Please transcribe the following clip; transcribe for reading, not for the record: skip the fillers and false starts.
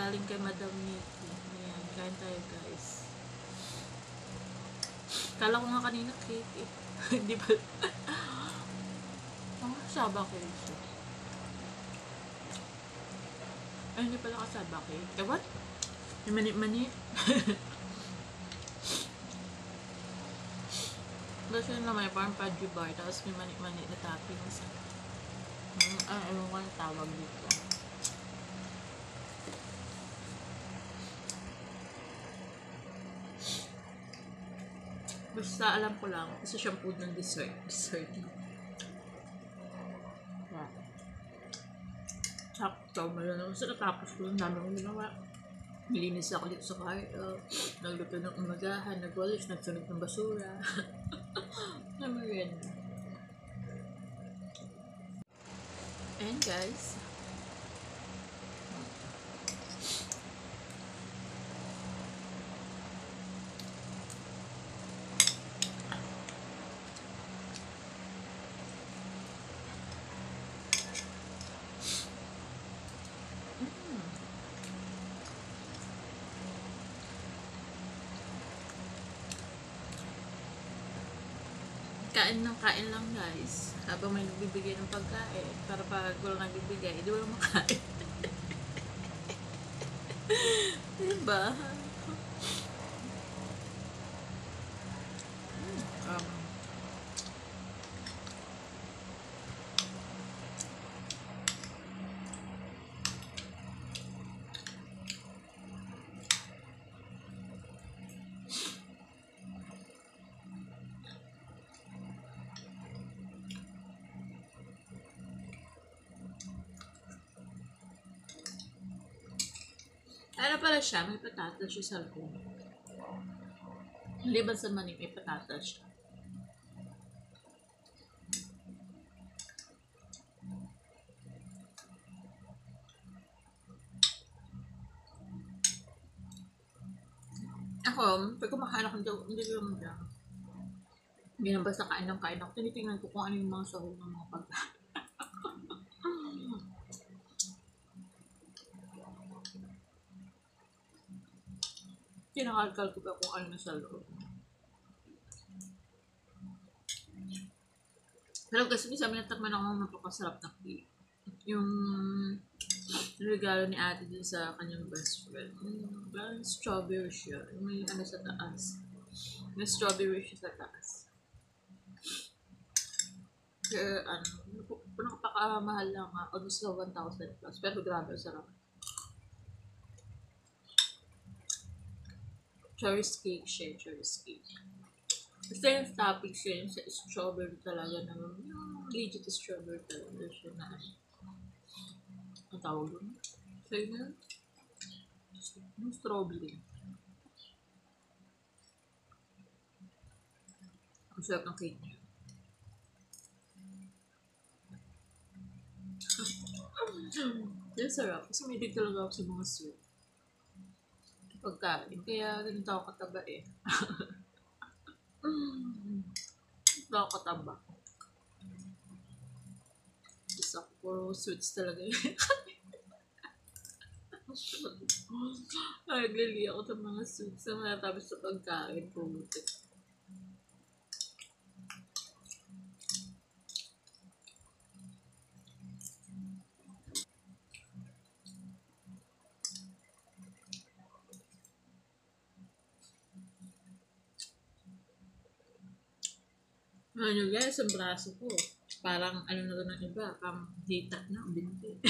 galing kay Madam Nikki. Ayan, kain tayo guys. Kala ko nga kanina cake eh. Hindi ba? Kasaba cake siya. Ay, hindi pala kasaba cake. Eh, what? May mani-mani. Kasi yun naman, parang padgy bar, tapos may mani-mani na toppings. Ewan ko ang tawag dito. Basta alam ko lang, isa siyang food ng dessert. Yeah. Sakto, meron ako sa natapos ko, ang dami kong ginawa. Nilinis ako dito sa kwarto, nagluto ng umagahan, nag-walis, nagsunog ng basura. Naman yun. And guys, kain lang guys, habang may nagbibigay ng pagkain, para pag walang nagbibigay, hindi walang makain. Diba? Ano pala siya? May patatas siya sa loob. Liban sa mani, may patatas siya. Ako, pag kumakain ako, hindi ko yung dyan. Hindi na basta kain ako. Tinitingnan ko kung ano yung mga sahog ng mga pagkain. Kinakalkal ko ba kung ano na sa loob. Pero kasi sa amin natakman ako napakasarap na cake. Yung regalo ni ate din sa kanyang best friend. Parang strawberry siya. May ano sa taas. May strawberry siya sa taas. Kaya ano, napakamahal lang nga. Almost sa 1,000 plus. Pero grabe, sarap. Cherries cake siya, cherries cake. Basta yung topping siya, yung strawberry talaga naman. Yung legit strawberry talaga siya na ang tawag doon. So yun, yung strawberry. Ang sarap ng cake niya. Yung sarap. Kasi may dig talaga ako sa mga sweet pagkain. Kaya ganito ako kataba eh. Ganito ako kataba. Isa ko puro sweets talaga yun. Naglili ako sa mga sweets na matapos sa pagkain. Pumunti. Ano guys, ang braso ko. Parang ano na ito ng iba. Parang data na. Binti.